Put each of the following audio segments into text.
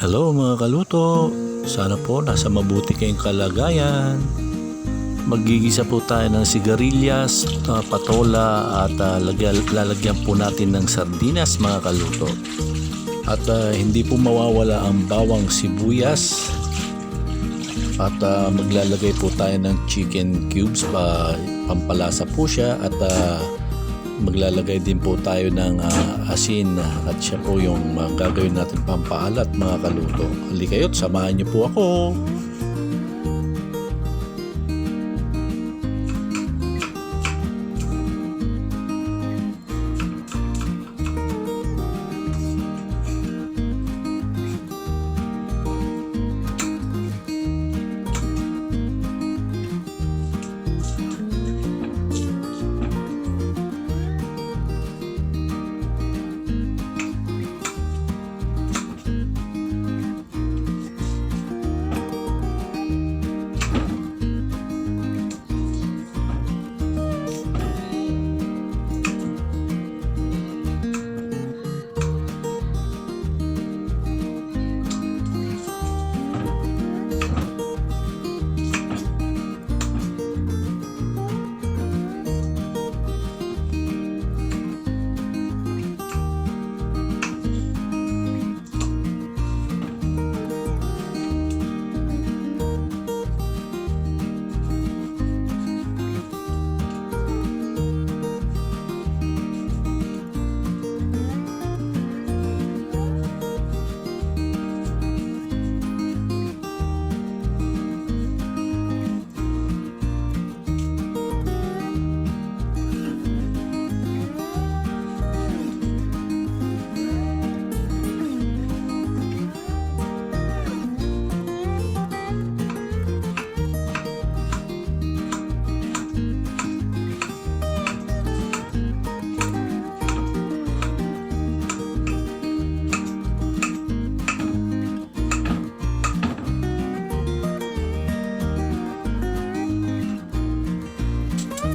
Hello mga kaluto, sana po nasa mabuti kayong kalagayan. Magigisa po tayo ng sigarilyas, patola at lalagyan po natin ng sardinas mga kaluto. At hindi po mawawala ang bawang sibuyas. At maglalagay po tayo ng chicken cubes, pampalasa po siya. At maglalagay din po tayo ng asin at siya po yung gagawin natin pampaalat mga kaluto. Halika kayo't samahan niyo po ako.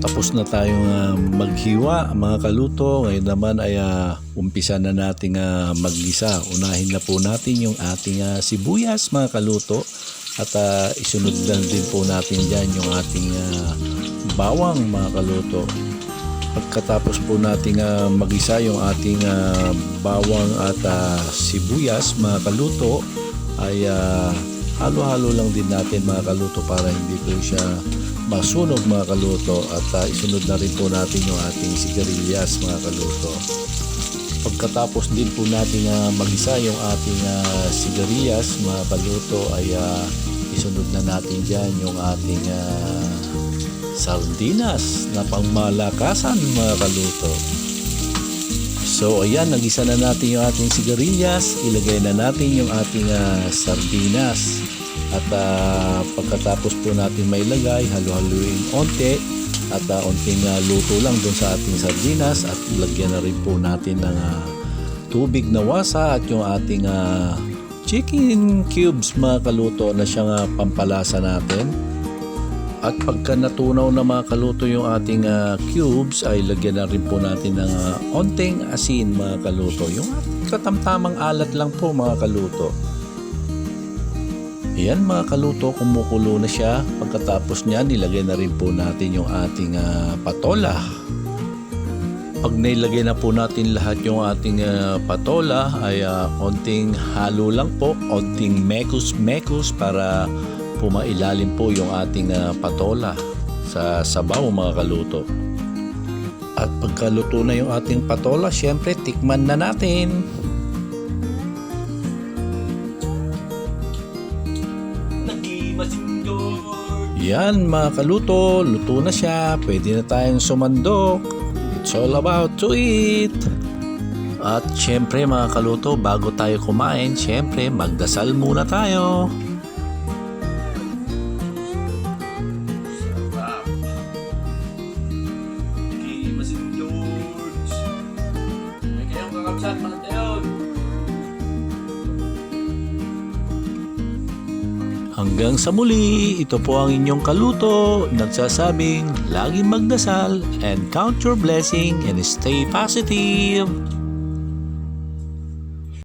Tapos na tayong maghiwa mga kaluto. Ngayon naman ay umpisa na nating maggisa. Unahin na po natin yung ating sibuyas mga kaluto. At isunod na din po natin dyan yung ating bawang mga kaluto. Pagkatapos po nating magisa yung ating bawang at sibuyas mga kaluto ay halo-halo lang din natin mga kaluto para hindi po siya masunog mga kaluto. At isunod na rin po natin yung ating sigarilyas mga kaluto. Pagkatapos din po natin magisa yung ating sigarilyas mga kaluto ay isunod na natin dyan yung ating sardinas na pangmalakasan mga kaluto. So ayan, nagisa na natin yung ating sigarilyas, ilagay na natin yung ating sardinas. At pagkatapos po natin mailagay, halo-haluin onte at onting luto lang doon sa ating sardinas. At lagyan na rin po natin ng tubig na wasa at yung ating chicken cubes mga kaluto na siyang pampalasa natin. At pagka natunaw na mga kaluto yung ating cubes ay lagyan na rin po natin ng onting asin mga kaluto. Yung katamtamang alat lang po mga kaluto. Ayan mga kaluto, kumukulo na siya. Pagkatapos niya, nilagay na rin po natin yung ating patola. Pag nailagay na po natin lahat yung ating patola ay onting halo lang po, onting mekus para pumailalim po yung ating patola sa sabaw mga kaluto. At pagkaluto na yung ating patola, syempre tikman na natin. Yan mga kaluto, luto na siya. Pwede na tayong sumandok. It's all about to eat. At syempre mga kaluto, bago tayo kumain, syempre magdasal muna tayo. Hanggang sa muli, ito po ang inyong kaluto, nagsasabing laging magdasal and count your blessing and stay positive.